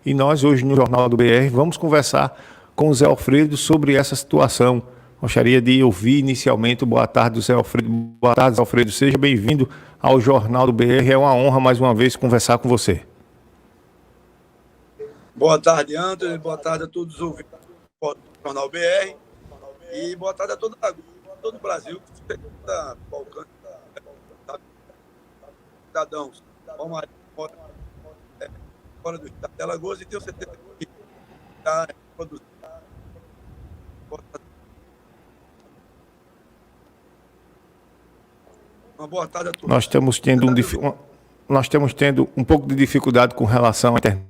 E nós, hoje, no Jornal do BR, vamos conversar com o Zé Alfredo sobre essa situação. Gostaria de ouvir inicialmente o boa tarde do Zé Alfredo. Boa tarde, Zé Alfredo. Seja bem-vindo ao Jornal do BR. É uma honra, mais uma vez, conversar com você. Boa tarde, Antônio. Boa tarde a todos os ouvintes do Jornal BR. E boa tarde a todo o Brasil, cidadãos, fora do estado de Alagoas, e tenho certeza que está produzindo. Uma boa tarde a todos. Nós estamos tendo um pouco de dificuldade com relação à internet.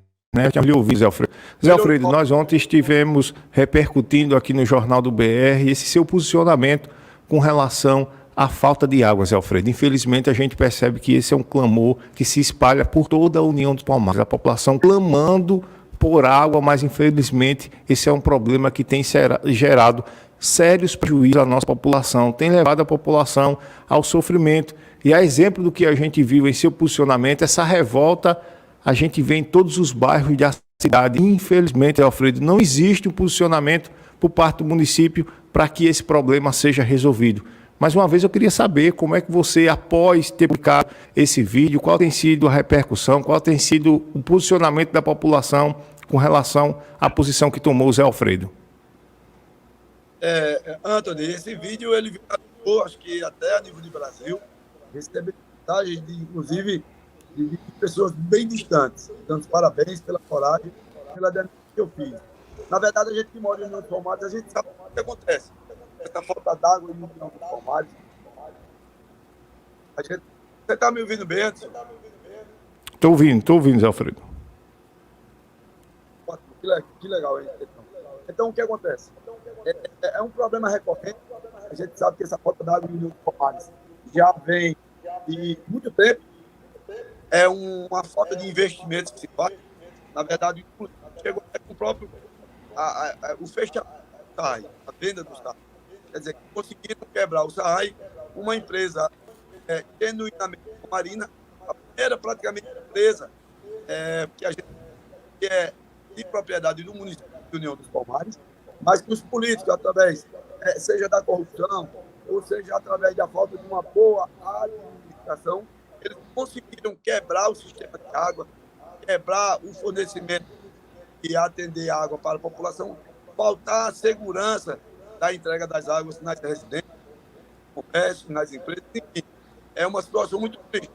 Já lhe ouvi, Zé Alfredo. Zé Alfredo, nós ontem estivemos repercutindo aqui no Jornal do BR esse seu posicionamento com relação à falta de água, Zé Alfredo. Infelizmente, a gente percebe que esse é um clamor que se espalha por toda a União dos Palmares. A população clamando por água, mas infelizmente esse é um problema que tem gerado sérios prejuízos à nossa população, tem levado a população ao sofrimento. E a exemplo do que a gente viu em seu posicionamento, essa revolta a gente vê em todos os bairros da cidade. Infelizmente, Alfredo, não existe um posicionamento por parte do município para que esse problema seja resolvido. Mais uma vez, eu queria saber como é que você, após ter publicado esse vídeo, qual tem sido a repercussão, qual tem sido o posicionamento da população com relação à posição que tomou o Zé Alfredo. Antônio, esse vídeo ele viralizou, acho que até a nível de Brasil, recebeu mensagens inclusive de pessoas bem distantes, dando parabéns pela coragem, pela denúncia que eu fiz. Na verdade, a gente que mora em União dos Palmares, a gente sabe o que acontece. Essa falta d'água em União dos Palmares. Você está me ouvindo bem, Anderson? Estou ouvindo, Zé Alfredo. Que legal, hein? Então, o que acontece? É um problema recorrente. A gente sabe que essa falta d'água em União dos Palmares já vem de muito tempo. É uma falta de investimentos que se faz. Na verdade, chegou até com o próprio o fechamento do SAAI, a venda do SAAI. Quer dizer, conseguiram quebrar o SAAI, uma empresa genuinamente marina, a primeira praticamente empresa que a gente que é de propriedade do município de União dos Palmares, mas que os políticos, através, seja da corrupção, ou seja através da falta de uma boa administração, eles conseguiram quebrar o sistema de água, quebrar o fornecimento e atender água para a população, faltar a segurança da entrega das águas nas residências, no comércio, nas empresas, enfim. É uma situação muito triste.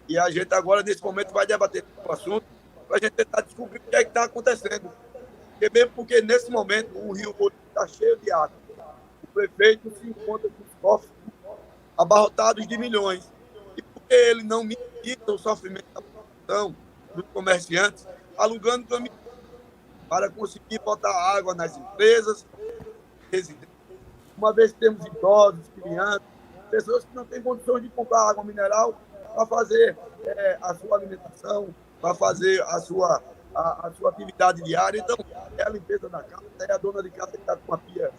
E a gente agora, nesse momento, vai debater o assunto para a gente tentar descobrir o que é que está acontecendo. Porque nesse momento o Rio está cheio de água. O prefeito se encontra com os cofres abarrotados de milhões. E por que ele não minimiza o sofrimento da população, dos comerciantes, alugando caminhões para conseguir botar água nas empresas, residências? Uma vez que temos idosos, crianças, pessoas que não têm condições de comprar água mineral para fazer a sua alimentação, para fazer a sua atividade diária. Então, é a limpeza da casa, é a dona de casa que está com uma pia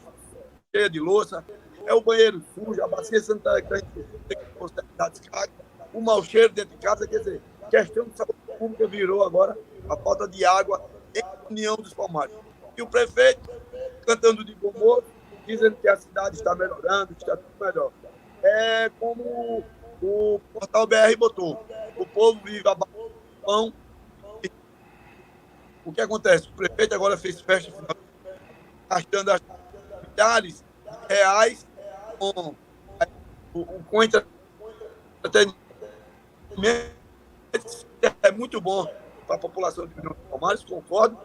cheia de louça, é o banheiro sujo, a bacia sanitária que a gente tem que consertar descarga, o mau cheiro dentro de casa. Quer dizer, questão de saúde pública virou agora a falta de água em União dos Palmares. E o prefeito, cantando de bom modo, dizendo que a cidade está melhorando, que está tudo melhor. É como o Portal BR botou: o povo vive abaixo do pão. O que acontece? O prefeito agora fez festa final, gastando milhares de reais com entretenimento. É muito bom para a população de União dos Palmares, concordo.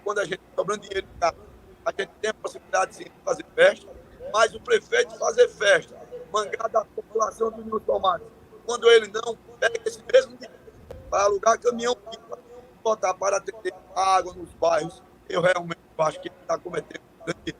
Quando a gente está sobrando dinheiro, a gente tem a possibilidade de fazer festa, mas o prefeito fazer festa, mangar da população de União dos Palmares, quando ele não pega esse mesmo dinheiro para alugar caminhão pipa, botar para atender água nos bairros, eu realmente acho que ele está cometendo um grande erro.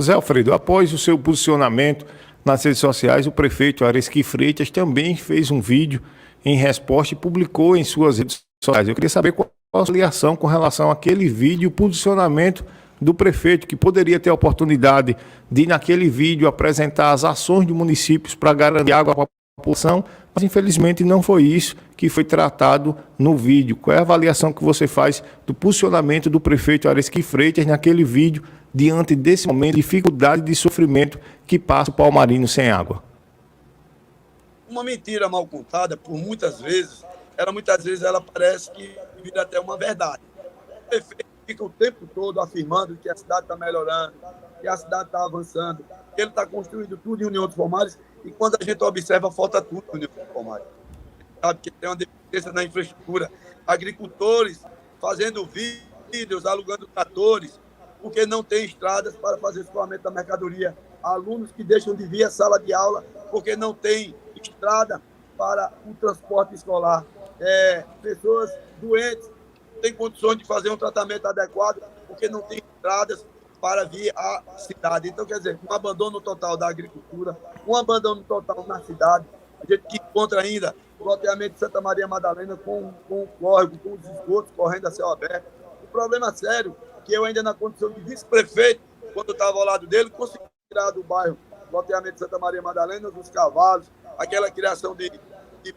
Zé Alfredo, após o seu posicionamento nas redes sociais, o prefeito Areski Freitas também fez um vídeo em resposta e publicou em suas redes sociais. Eu queria saber qual a sua ligação com relação àquele vídeo e o posicionamento do prefeito, que poderia ter a oportunidade de, naquele vídeo, apresentar as ações de municípios para garantir água para população, mas infelizmente não foi isso que foi tratado no vídeo. Qual é a avaliação que você faz do posicionamento do prefeito Areski Freitas naquele vídeo, diante desse momento de dificuldade e de sofrimento que passa o Palmarino sem água? Uma mentira mal contada, por muitas vezes, ela parece que vira até uma verdade. O prefeito fica o tempo todo afirmando que a cidade está melhorando, que a cidade está avançando, que ele está construindo tudo em União dos Palmares, e quando a gente observa, falta tudo em União dos Palmares. Sabe que tem uma deficiência na infraestrutura, agricultores fazendo vídeos, alugando tratores, porque não tem estradas para fazer escoamento da mercadoria, alunos que deixam de vir à sala de aula porque não tem estrada para o transporte escolar, pessoas doentes não têm condições de fazer um tratamento adequado porque não tem estradas para vir à cidade. Então, quer dizer, um abandono total da agricultura, um abandono total na cidade. A gente encontra ainda o loteamento de Santa Maria Madalena com o córrego, com os esgotos correndo a céu aberto. O problema sério que eu ainda na condição de vice-prefeito, quando eu estava ao lado dele, consegui tirar do bairro loteamento de Santa Maria Madalena, dos cavalos, aquela criação de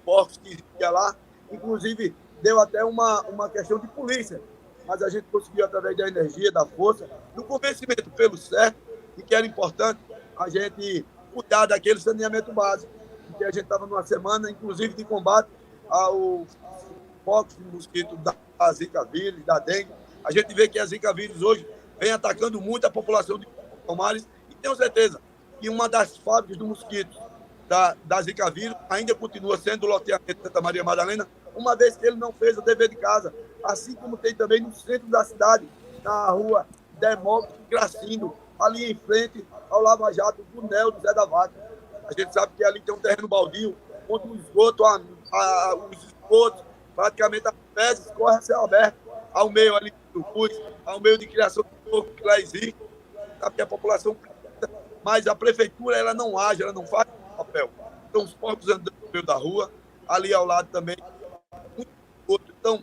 porcos que ia lá. Inclusive, deu até uma questão de polícia, mas a gente conseguiu, através da energia, da força, do convencimento pelo certo, e que era importante a gente cuidar daquele saneamento básico, porque a gente estava numa semana, inclusive, de combate ao focos de mosquito da Zika vírus, da dengue. A gente vê que a Zika vírus hoje vem atacando muito a população de Palmares, e tenho certeza que uma das fábricas do mosquito da Zika vírus ainda continua sendo o loteamento de Santa Maria Madalena, uma vez que ele não fez o dever de casa, assim como tem também no centro da cidade, na rua Demócrito Gracindo, ali em frente ao Lava Jato do Nel do Zé da Vaca. A gente sabe que ali tem um terreno baldio, onde o esgoto, os esgotos, praticamente a fezes corre a céu aberto, ao meio ali do CUS, ao meio de criação de porco que lá existe, sabe que a população precisa, mas a prefeitura ela não age, ela não faz o papel. Então os porcos andando no meio da rua, ali ao lado também, muito. Então,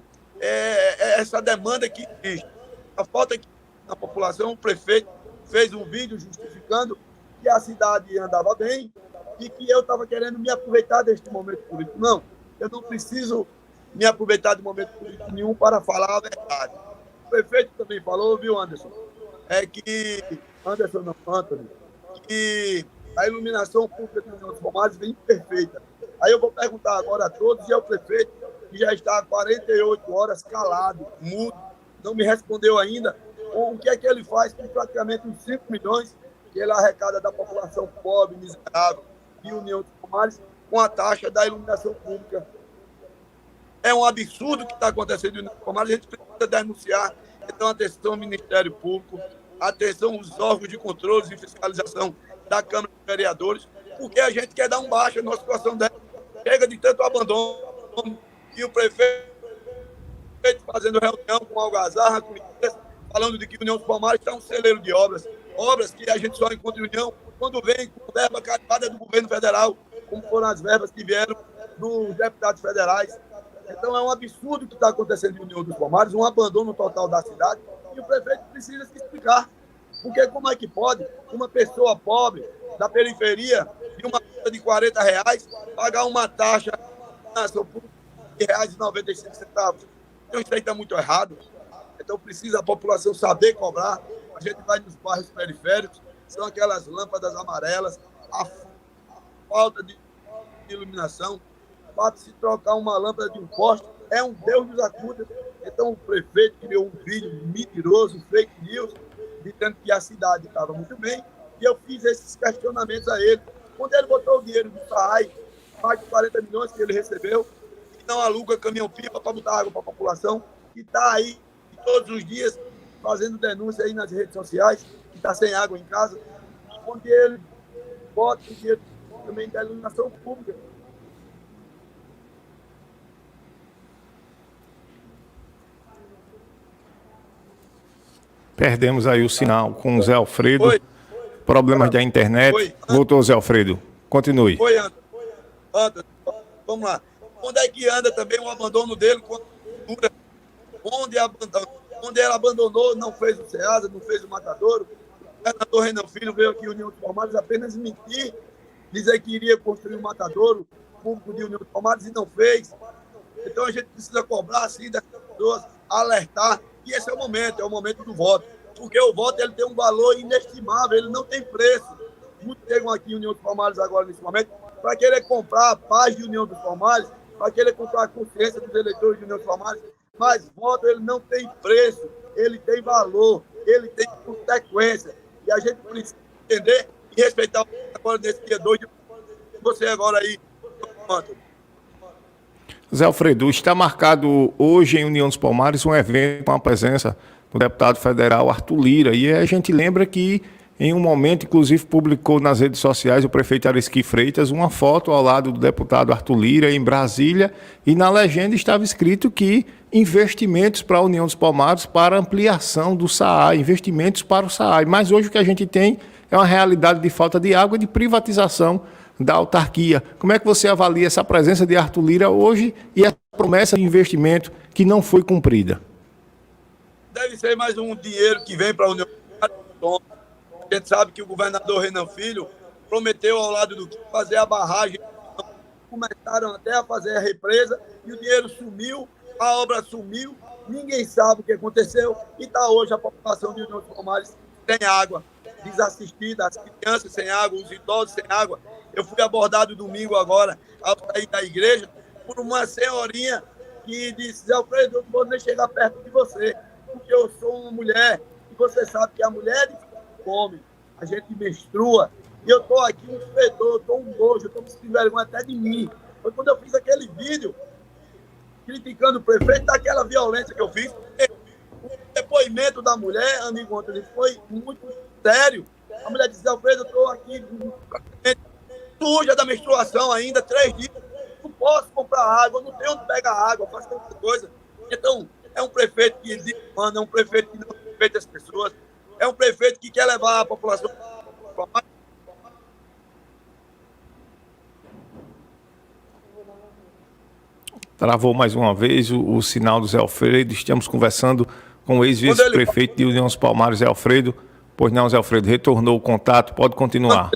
essa demanda que existe. A falta que na população, o prefeito fez um vídeo justificando que a cidade andava bem e que eu estava querendo me aproveitar deste momento político. Não, eu não preciso me aproveitar de momento político nenhum para falar a verdade. O prefeito também falou, viu, Anderson? Anderson não, Antônio, que a iluminação pública de União dos Palmares vem perfeita. Aí eu vou perguntar agora a todos, e ao prefeito, que já está há 48 horas calado, mudo, não me respondeu ainda, o que é que ele faz com praticamente uns 5 milhões que ele arrecada da população pobre, miserável, de União dos Palmares, com a taxa da iluminação pública. É um absurdo o que está acontecendo em União dos Palmares, a gente precisa denunciar. Então, atenção, Ministério Público, atenção, os órgãos de controle e fiscalização da Câmara de Vereadores, porque a gente quer dar um baixa numa situação dessa. Chega de tanto abandono, e o prefeito fazendo reunião com algazarra, com ministros, falando de que União dos Palmares está um celeiro de obras que a gente só encontra em União quando vem com verba carimbada do governo federal, como foram as verbas que vieram dos deputados federais. Então é um absurdo o que está acontecendo em União dos Palmares, um abandono total da cidade, e o prefeito precisa se explicar. Porque como é que pode uma pessoa pobre da periferia, de uma conta de R$40, pagar uma taxa de R$1,95? Então isso aí está muito errado. Então precisa a população saber cobrar. A gente vai nos bairros periféricos, são aquelas lâmpadas amarelas, a falta de iluminação. Para se trocar uma lâmpada de um poste, é um Deus nos acuda. Então o prefeito criou um vídeo mentiroso, fake news, dizendo que a cidade estava muito bem, e eu fiz esses questionamentos a ele. Quando ele botou o dinheiro do SAAI, mais de 40 milhões que ele recebeu, e não aluga caminhão-pipa para botar água para a população, e está aí todos os dias fazendo denúncia aí nas redes sociais, que está sem água em casa, onde ele bota o dinheiro também da iluminação pública. Perdemos aí o sinal com o Zé Alfredo. Oi. Problemas da internet. Oi. Voltou, Zé Alfredo. Continue. Oi, Anderson. Vamos lá. Onde é que anda também o abandono dele com a cultura? Onde ele abandonou, não fez o SEASA, não fez o Matadouro. O governador Renan Filho veio aqui em União dos Palmares apenas mentir, dizer que iria construir o Matadouro público de União dos Palmares e não fez. Então a gente precisa cobrar assim das pessoas, alertar, e esse é o momento do voto. Porque o voto ele tem um valor inestimável, ele não tem preço. Muitos chegam aqui em União dos Palmares agora, nesse momento, para querer comprar a paz de União dos Palmares, para querer comprar a consciência dos eleitores de União dos Palmares, mas voto ele não tem preço, ele tem valor, ele tem consequência. E a gente precisa entender e respeitar agora nesse dia 2 de você agora aí. Zé Alfredo, está marcado hoje em União dos Palmares um evento com a presença do deputado federal Arthur Lira. E a gente lembra que, em um momento, inclusive, publicou nas redes sociais o prefeito Areski Freitas uma foto ao lado do deputado Arthur Lira em Brasília, e na legenda estava escrito que investimentos para a União dos Palmares para ampliação do SAAI, investimentos para o SAAI. Mas hoje o que a gente tem é uma realidade de falta de água e de privatização da autarquia. Como é que você avalia essa presença de Arthur Lira hoje e a promessa de investimento que não foi cumprida? Deve ser mais um dinheiro que vem para a União. A gente sabe que o governador Renan Filho prometeu ao lado do fazer a barragem. Começaram até a fazer a represa e o dinheiro sumiu, a obra sumiu, ninguém sabe o que aconteceu e está hoje a população de União dos Palmares sem água, desassistida, as crianças sem água, os idosos sem água. Eu fui abordado domingo agora, ao sair da igreja, por uma senhorinha que disse: Zé Alfredo, eu não vou nem chegar perto de você, porque eu sou uma mulher, e você sabe que a mulher come, a gente menstrua, e eu estou aqui um fedor, estou um nojo, eu estou me sentindo vergonha até de mim. Foi quando eu fiz aquele vídeo criticando o prefeito daquela violência que eu fiz. O depoimento da mulher, amigo Antônio, foi muito sério. A mulher disse: Zé Alfredo, eu estou aqui suja da menstruação ainda, 3 dias, não posso comprar água, não tenho onde pegar água, faço tanta coisa. Então, é um prefeito que demanda, é um prefeito que não respeita as pessoas, é um prefeito que quer levar a população. Travou mais uma vez o sinal do Zé Alfredo. Estamos conversando com o ex-vice-prefeito de União dos Palmares, Zé Alfredo. Pois não, Zé Alfredo, retornou o contato, pode continuar.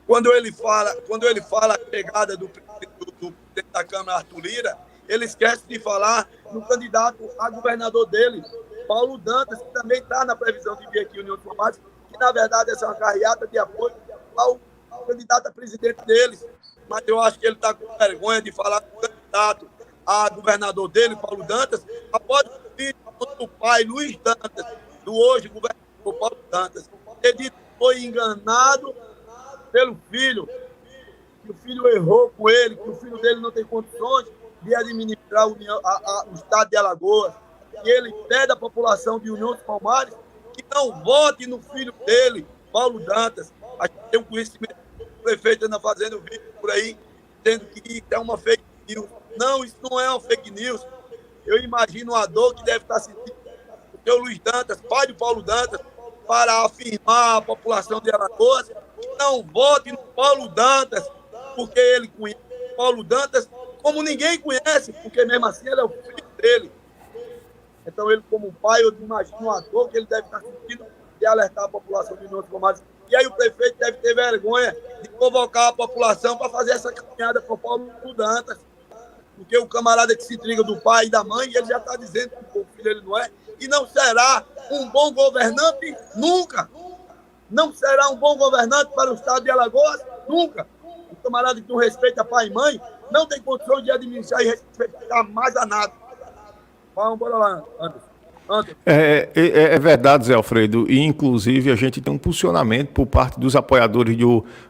Quando ele fala a chegada do presidente da Câmara, Arthur Lira, ele esquece de falar no candidato a governador dele, Paulo Dantas, que também está na previsão de vir aqui em União dos Palmares, que na verdade essa é uma carreata de apoio ao candidato a presidente deles. Mas eu acho que ele está com vergonha de falar do candidato a governador dele, Paulo Dantas, após o filho do pai, Luiz Dantas, do hoje governador Paulo Dantas. Ele foi enganado pelo filho, que o filho errou com ele, que o filho dele não tem condições de administrar o estado de Alagoas. E ele pede à população de União dos Palmares que não vote no filho dele, Paulo Dantas. A gente tem um conhecimento do prefeito anda fazendo vídeo por aí, dizendo que é uma fake news. Não, isso não é uma fake news. Eu imagino a dor que deve estar sentindo o seu Luiz Dantas, pai do Paulo Dantas, para afirmar à população de Alagoas que não vote no Paulo Dantas, porque ele conhece Paulo Dantas como ninguém conhece, porque mesmo assim ele é o filho dele. Então ele, como pai, eu imagino a dor que ele deve estar sentindo de alertar a população de União dos Palmares. E aí o prefeito deve ter vergonha de convocar a população para fazer essa caminhada para o Paulo Dantas, porque o camarada que se intriga do pai e da mãe, ele já está dizendo que o filho ele não é, e não será um bom governante nunca. Não será um bom governante para o estado de Alagoas nunca. O camarada que não respeita pai e mãe não tem condições de administrar e respeitar mais a nada. Vamos, bora lá, Anderson. É verdade, Zé Alfredo, e inclusive a gente tem um posicionamento por parte dos apoiadores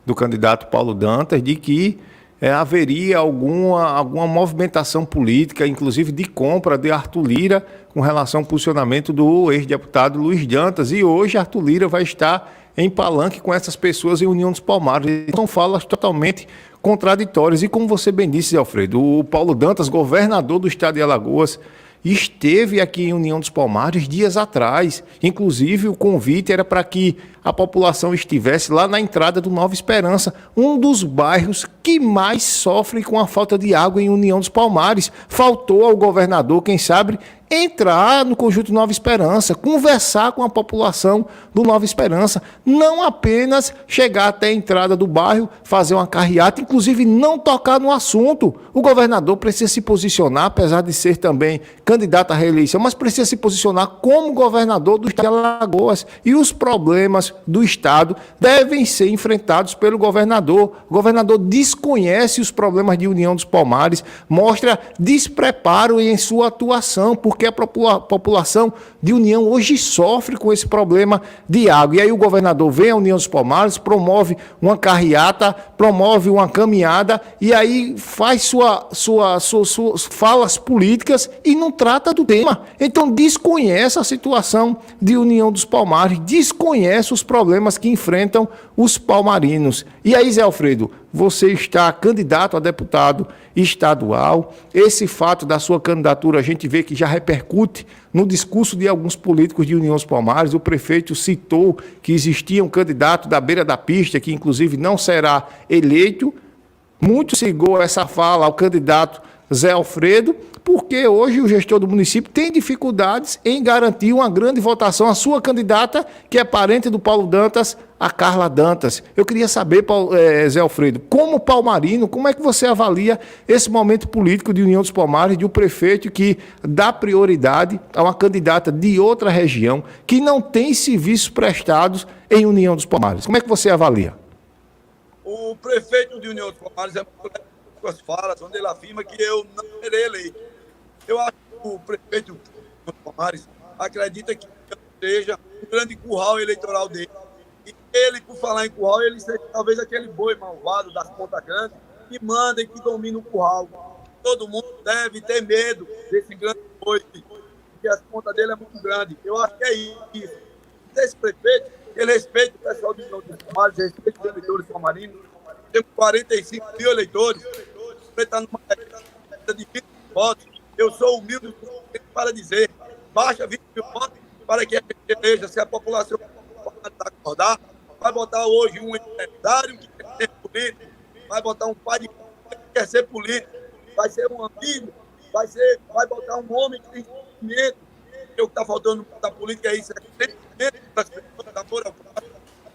do candidato Paulo Dantas de que haveria alguma movimentação política, inclusive de compra de Arthur Lira com relação ao posicionamento do ex-deputado Luiz Dantas, e hoje Arthur Lira vai estar em palanque com essas pessoas em União dos Palmares. São falas totalmente contraditórias, e como você bem disse, Zé Alfredo, o Paulo Dantas, governador do estado de Alagoas, esteve aqui em União dos Palmares dias atrás. Inclusive, o convite era para que a população estivesse lá na entrada do Nova Esperança, um dos bairros que mais sofre com a falta de água em União dos Palmares. Faltou ao governador, quem sabe, entrar no Conjunto Nova Esperança, conversar com a população do Nova Esperança, não apenas chegar até a entrada do bairro, fazer uma carreata, inclusive não tocar no assunto. O governador precisa se posicionar, apesar de ser também candidato à reeleição, mas precisa se posicionar como governador do estado de Alagoas. E os problemas do estado devem ser enfrentados pelo governador. O governador desconhece os problemas de União dos Palmares, mostra despreparo em sua atuação, porque a população de União hoje sofre com esse problema de água. E aí o governador vem à União dos Palmares, promove uma carreata, promove uma caminhada, e aí faz suas falas políticas e não trata do tema. Então desconhece a situação de União dos Palmares, desconhece os problemas que enfrentam os palmarinos. E aí, Zé Alfredo, você está candidato a deputado estadual. Esse fato da sua candidatura a gente vê que já repercute no discurso de alguns políticos de União dos Palmares. O prefeito citou que existia um candidato da beira da pista, que inclusive não será eleito. Muito se ligou essa fala ao candidato Zé Alfredo, porque hoje o gestor do município tem dificuldades em garantir uma grande votação à sua candidata, que é parente do Paulo Dantas, a Carla Dantas. Eu queria saber, Zé Alfredo, como palmarino, como é que você avalia esse momento político de União dos Palmares, de um prefeito que dá prioridade a uma candidata de outra região, que não tem serviços prestados em União dos Palmares? Como é que você avalia? O prefeito de União dos Palmares é muito com as falas, onde ele afirma que eu não serei eleito. Eu acho que o prefeito de União dos Palmares acredita que eu seja um grande curral eleitoral dele. E ele, por falar em curral, ele seja talvez aquele boi malvado das pontas grandes que manda e que domina o curral. Todo mundo deve ter medo desse grande boi, porque as pontas dele é muito grande. Eu acho que é isso. Esse prefeito, ele respeita o pessoal de União dos Palmares, respeita os eleitores palmarinos. Temos 45 mil eleitores, está numa meta de 20 votos. Eu sou humilde para dizer, baixa 20 mil votos para que a gente eleja, se a população acordar, vai botar hoje um empresário que quer ser político, vai botar um pai de que quer ser político, vai ser um amigo, vai botar um homem que tem conhecimento. O que está faltando da política é isso, é conhecimento das pessoas, da moral.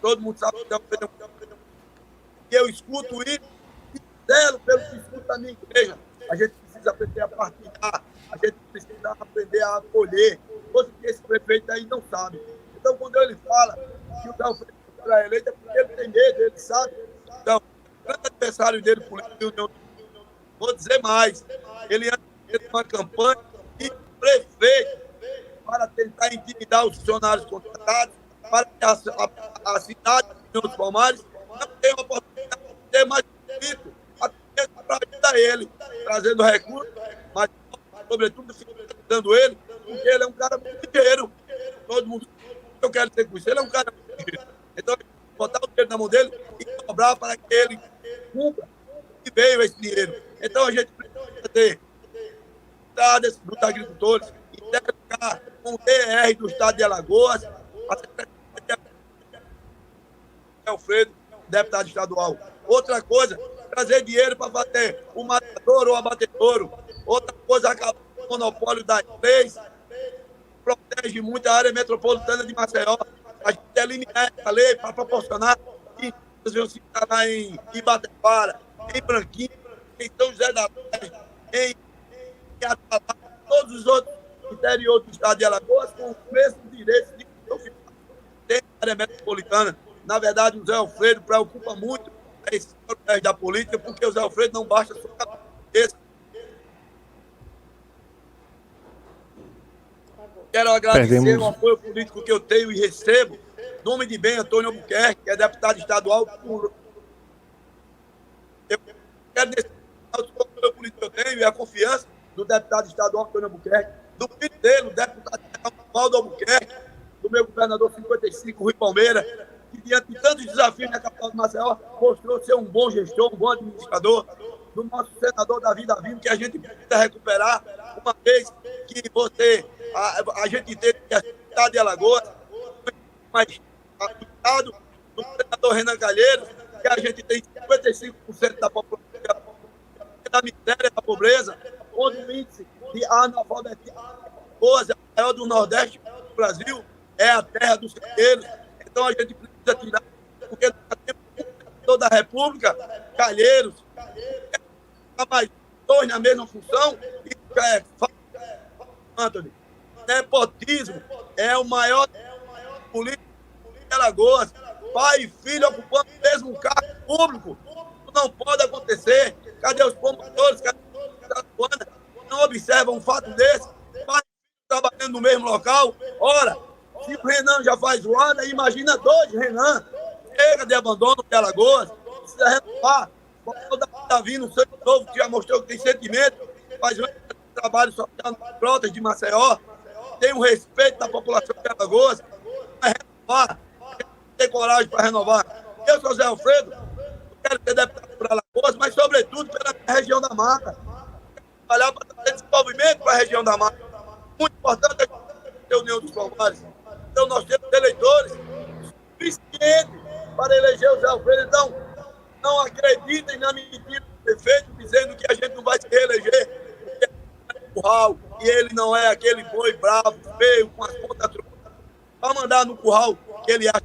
Todo mundo sabe que eu escuto isso e zelo pelo que escuto da minha igreja. A gente precisa aprender a partilhar, a gente precisa aprender a acolher, coisa que esse prefeito aí não sabe. Então, quando ele fala que o Zé Alfredo será eleito, é porque ele tem medo, ele sabe. Então, o grande adversário dele, político, vou dizer mais, ele fez uma campanha de prefeito para tentar intimidar os funcionários contratados, para que a cidade de União dos Palmares não tenha a oportunidade de ter mais político, até para ajudar ele, trazendo recursos, mas, sobretudo, dando ele, porque ele é um cara muito dinheiro. Todo mundo, eu quero ter com isso, ele é um cara muito dinheiro. Então, botar o dinheiro na mão dele e cobrar para que ele cumpra que veio esse dinheiro. Então, a gente precisa ter dados dos agricultores, integrar com o DR do estado de Alagoas, a Secretaria de Alfredo, deputado estadual. Outra coisa, trazer dinheiro para bater o matador ou abatedouro. Outra coisa, acabar com o monopólio das leis, protege muito a área metropolitana de Maceió. A gente eliminar essa lei para proporcionar que os venham se instalar em Ibatepara, em Branquinho, em São José da Leste, em Atalá, todos os outros interiores do estado de Alagoas com os mesmos direitos de tem a área metropolitana. Na verdade, o Zé Alfredo preocupa muito esse da política, porque o Zé Alfredo não basta só a cabeça. Quero agradecer o apoio político que eu tenho e recebo. Nome de bem, Antônio Albuquerque, que é deputado estadual. Eu quero dizer o apoio político que eu tenho e a confiança do deputado estadual Antônio Albuquerque, do filho dele, o deputado Paulo Albuquerque, do meu governador 55, Rui Palmeira, que diante de tantos desafios na capital de Maceió, mostrou ser um bom gestor, um bom administrador, do nosso senador Davi Davino, que a gente precisa recuperar, uma vez que a gente tem a cidade de Alagoas, mas estado do governador Renan Calheiros, que a gente tem 55% da população da miséria, da pobreza, onde o índice de analfabetismo é o maior do Nordeste do Brasil, é a terra dos caminheiros. Então a gente precisa tirar, porque nós temos toda a República, Calheiros, mais dois na mesma função, e é Anthony. Nepotismo é o maior político de Alagoas. Pai e filho ocupando o mesmo cargo público. Isso não pode acontecer. Cadê os promotores? Cadê os não observam um fato desse? Pai e filho trabalhando no mesmo local. Ora, se o Renan já faz zoada, imagina dois Renan. Chega de abandono de Alagoas. Precisa renovar. O Davi, no seu novo, que já mostrou que tem sentimento, faz um trabalho social nas frotas de Maceió, tem um respeito da população de Alagoas, vai renovar, tem coragem para renovar. Eu sou Zé Alfredo, quero ser deputado para Alagoas, mas sobretudo pela região da Mata. Trabalhar para trazer desenvolvimento para a região da Mata. Muito importante a União dos Palmares. Então nós temos eleitores suficientes para eleger o Zé Alfredo. Então, não acreditem na mentira do prefeito dizendo que a gente não vai se reeleger. Curral, e ele não é aquele boi bravo, feio, com as pontas trocas. Vai mandar no curral que ele acha.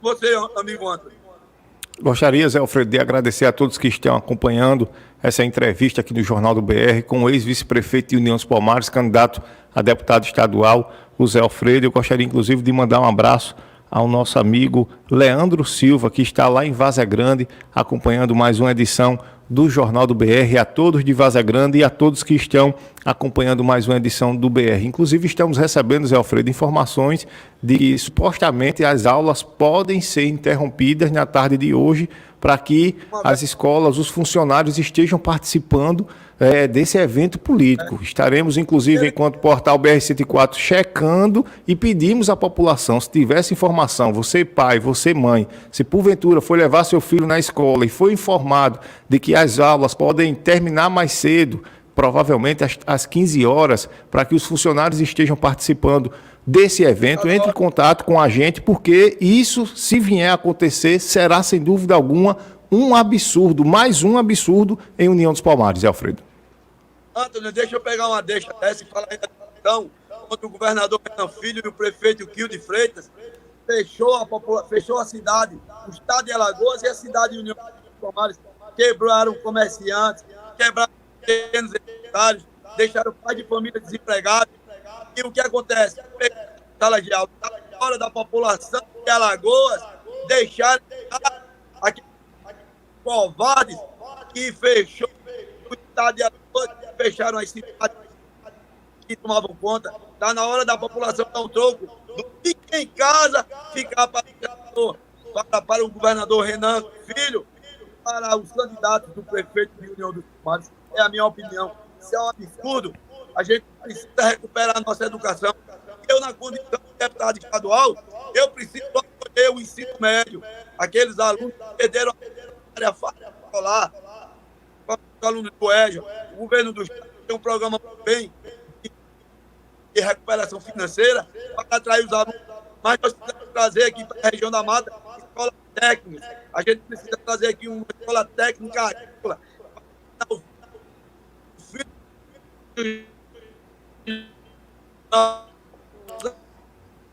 Você, amigo Antônio. Gostaria, Zé Alfredo, de agradecer a todos que estão acompanhando essa entrevista aqui no Jornal do BR com o ex-vice-prefeito de União dos Palmares, candidato a deputado estadual, o Zé Alfredo. Eu gostaria, inclusive, de mandar um abraço ao nosso amigo Leandro Silva, que está lá em Várzea Grande, acompanhando mais uma edição do Jornal do BR, a todos de Várzea Grande e a todos que estão acompanhando mais uma edição do BR. Inclusive, estamos recebendo, Zé Alfredo, informações de que supostamente as aulas podem ser interrompidas na tarde de hoje para que as escolas, os funcionários estejam participando desse evento político. Estaremos, inclusive, enquanto portal BR-104, checando e pedimos à população, se tivesse informação, você pai, você mãe, se porventura for levar seu filho na escola e foi informado de que as aulas podem terminar mais cedo, provavelmente às 15 horas, para que os funcionários estejam participando desse evento, entre em contato com a gente, porque isso, se vier a acontecer, será, sem dúvida alguma, um absurdo, mais um absurdo em União dos Palmares, Alfredo. Antônio, deixa eu pegar uma deixa dessa e falar ainda então, quando o governador Renan Filho e o prefeito Quil de Freitas fechou a cidade, o estado de Alagoas e a cidade de União dos Palmares, quebraram comerciantes, quebraram pequenos empresários, deixaram pais de família desempregados. E o que acontece? Sala de aula, na hora da população de Alagoas deixaram aqueles covardes que fechou o estado de Alagoas, fecharam as cidades que tomavam conta. Está na hora da população dar um troco. Fica em casa, ficar para o governador Renan Filho, para os candidatos do prefeito de União dos Palmares. É a minha opinião. Isso é um absurdo. A gente precisa recuperar a nossa educação. Eu, na condição de deputado estadual, eu preciso acolher o ensino médio. Aqueles alunos que perderam a área escolar, os alunos do EJA, o governo do estado tem um programa bem de recuperação financeira para atrair os alunos. Mas nós precisamos trazer aqui para a região da Mata escola técnica. A gente precisa trazer aqui uma escola técnica agrícola.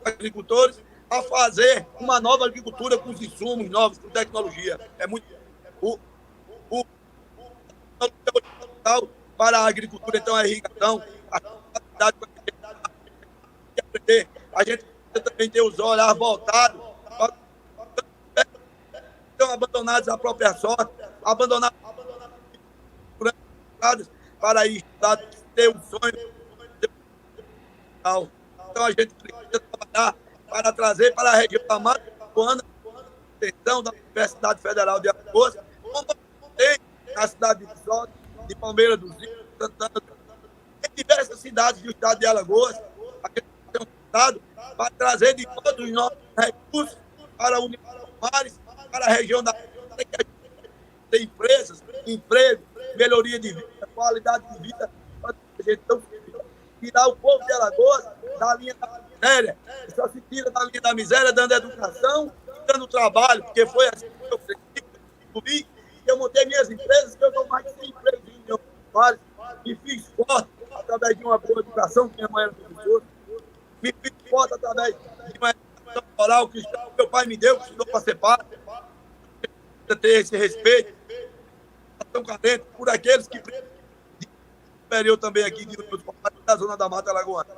Agricultores a fazer uma nova agricultura com os insumos novos, com tecnologia. É muito para a agricultura, então, a irrigação, a capacidade de aprender. A gente também tem os olhares voltados, estão abandonados à própria sorte, abandonados para ir estudar, ter um sonho. Então a gente precisa trabalhar para trazer para a região da Mata Urbana a atenção da Universidade Federal de Alagoas, como tem na cidade de Viçosa, de Palmeira dos Índios, Santana, em diversas cidades do estado de Alagoas. A gente tem um estado para trazer de todos os nossos recursos para a União dos Palmares, para a região da Mata, que a gente tem empresas, emprego, melhoria de vida, qualidade de vida, para gente não tirar o povo de Alagoas da linha da miséria. Só se tira da linha da miséria dando educação e dando trabalho, porque foi assim que eu cresci, eu montei minhas empresas, que eu dou mais de 100 empresas em União Palmares, me fiz forte através de uma boa educação, que minha mãe era professora, me fiz forte através de uma educação moral que meu pai me deu, que estudou para ser padre, ter esse respeito, tão carente por aqueles que superior também aqui de da zona da Mata Alagoana.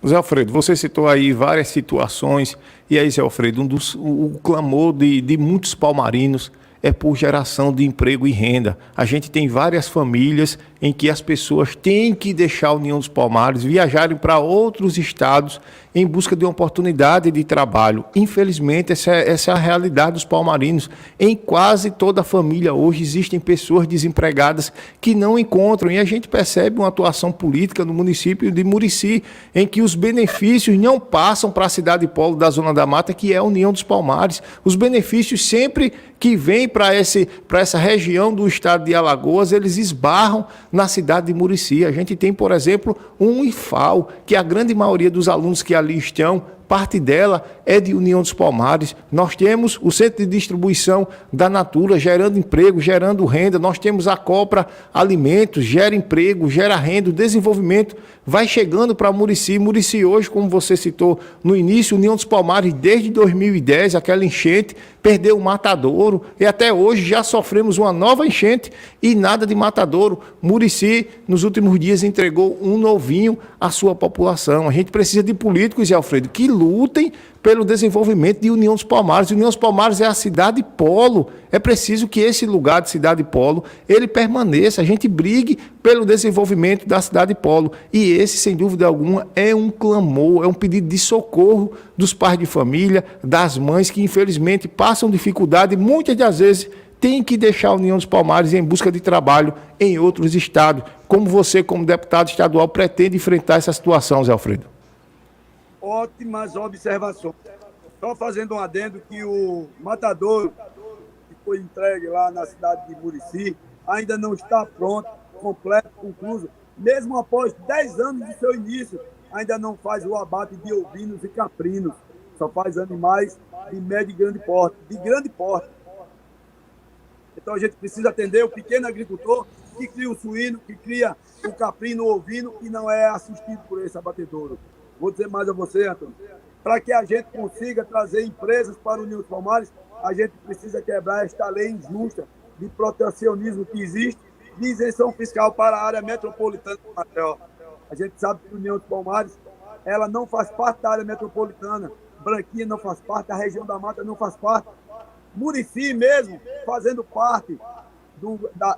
Zé Alfredo, você citou aí várias situações, e aí, Zé Alfredo, o clamor de muitos palmarinos é por geração de emprego e renda. A gente tem várias famílias em que as pessoas têm que deixar a União dos Palmares, viajarem para outros estados em busca de uma oportunidade de trabalho. Infelizmente, essa é a realidade dos palmarinos. Em quase toda a família hoje existem pessoas desempregadas que não encontram, e a gente percebe uma atuação política no município de Murici, em que os benefícios não passam para a cidade polo da Zona da Mata, que é a União dos Palmares. Os benefícios sempre que vêm para essa região do estado de Alagoas, eles esbarram na cidade de Murici. A gente tem, por exemplo, um IFAL, que a grande maioria dos alunos que ali estão, parte dela é de União dos Palmares. Nós temos o Centro de Distribuição da Natura, gerando emprego, gerando renda. Nós temos a Copra Alimentos, gera emprego, gera renda, o desenvolvimento vai chegando para Murici. Murici hoje, como você citou no início, União dos Palmares, desde 2010, aquela enchente, perdeu o matadouro, e até hoje já sofremos uma nova enchente e nada de matadouro. Murici, nos últimos dias, entregou um novinho à sua população. A gente precisa de políticos, Zé Alfredo, que lutem pelo desenvolvimento de União dos Palmares. União dos Palmares é a cidade polo. É preciso que esse lugar de cidade polo, ele permaneça. A gente brigue pelo desenvolvimento da cidade polo. E esse, sem dúvida alguma, é um clamor, é um pedido de socorro dos pais de família, das mães que, infelizmente, passam dificuldade e muitas das vezes têm que deixar a União dos Palmares em busca de trabalho em outros estados. Como você, como deputado estadual, pretende enfrentar essa situação, Zé Alfredo? Ótimas observações. Só fazendo um adendo que o matadouro que foi entregue lá na cidade de Murici ainda não está pronto, completo, concluído. Mesmo após 10 anos de seu início, ainda não faz o abate de ovinos e caprinos. Só faz animais de médio e grande porte, Então a gente precisa atender o pequeno agricultor que cria o suíno, que cria o caprino, o ovino, e não é assistido por esse abatedouro. Vou dizer mais a você, Antônio. Para que a gente consiga trazer empresas para o União dos Palmares, a gente precisa quebrar esta lei injusta de protecionismo que existe, de isenção fiscal para a área metropolitana do Maceió. A gente sabe que a União dos Palmares, ela não faz parte da área metropolitana. Branquinha não faz parte, a região da Mata não faz parte. Murici mesmo, fazendo parte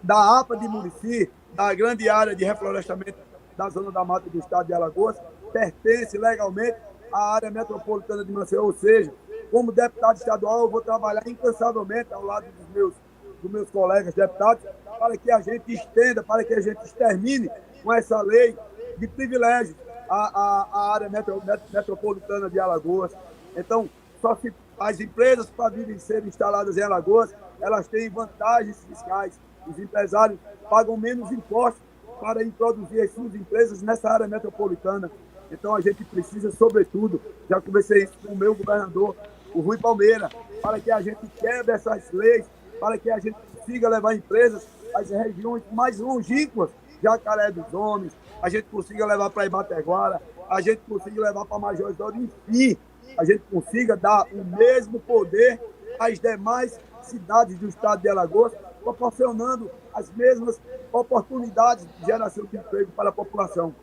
da APA de Murici, da grande área de reflorestamento da Zona da Mata do estado de Alagoas, pertence legalmente à área metropolitana de Maceió. Ou seja, como deputado estadual, eu vou trabalhar incansavelmente ao lado dos meus colegas deputados para que a gente estenda, para que a gente extermine com essa lei de privilégios a área metropolitana de Alagoas. Então, só se as empresas, para virem ser instaladas em Alagoas, elas têm vantagens fiscais. Os empresários pagam menos impostos para introduzir as suas empresas nessa área metropolitana. Então, a gente precisa, sobretudo, já conversei isso com o meu governador, o Rui Palmeira, para que a gente quebre essas leis, para que a gente consiga levar empresas às regiões mais longínquas, Jacaré dos Homens, a gente consiga levar para Ibateguara, a gente consiga levar para Major Doro, enfim, a gente consiga dar o mesmo poder às demais cidades do estado de Alagoas, proporcionando as mesmas oportunidades de geração de emprego para a população.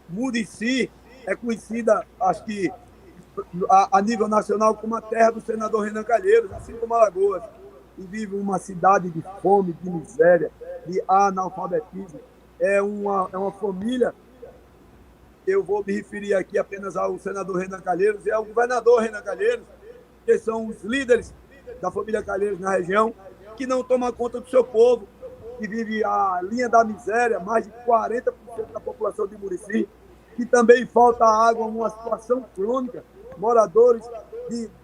Murici é conhecida, acho que a nível nacional, como a terra do senador Renan Calheiros, assim como Alagoas, e vive uma cidade de fome, de miséria, de analfabetismo. É uma família, eu vou me referir aqui apenas ao senador Renan Calheiros e ao governador Renan Calheiros, que são os líderes da família Calheiros na região, que não tomam conta do seu povo, que vive a linha da miséria, mais de 40% da população de Murici, que também falta água, uma situação crônica. Moradores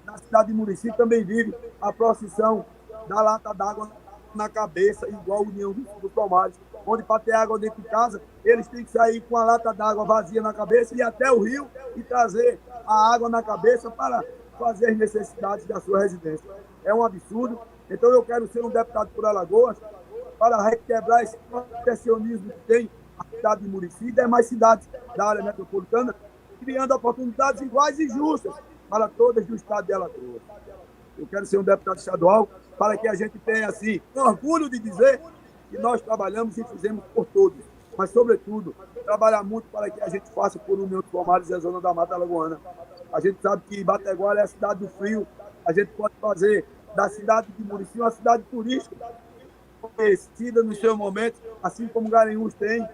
da cidade de Murici também vivem a procissão da lata d'água na cabeça, igual a União dos Palmares. onde para ter água dentro de casa, eles têm que sair com a lata d'água vazia na cabeça e ir até o rio e trazer a água na cabeça para fazer as necessidades da sua residência. É um absurdo. Então eu quero ser um deputado por Alagoas para requebrar esse protecionismo que tem a cidade de Murici e demais cidades da área metropolitana, criando oportunidades iguais e justas para todas do estado de Alagoas. Eu quero ser um deputado estadual para que a gente tenha, assim, orgulho de dizer que nós trabalhamos e fizemos por todos, mas, sobretudo, trabalhar muito para que a gente faça por União dos Palmares e a Zona da Mata Alagoana. A gente sabe que Bateguara é a cidade do frio, a gente pode fazer da cidade de Murici uma cidade turística, conhecida no seu momento, assim como Garanhuns tem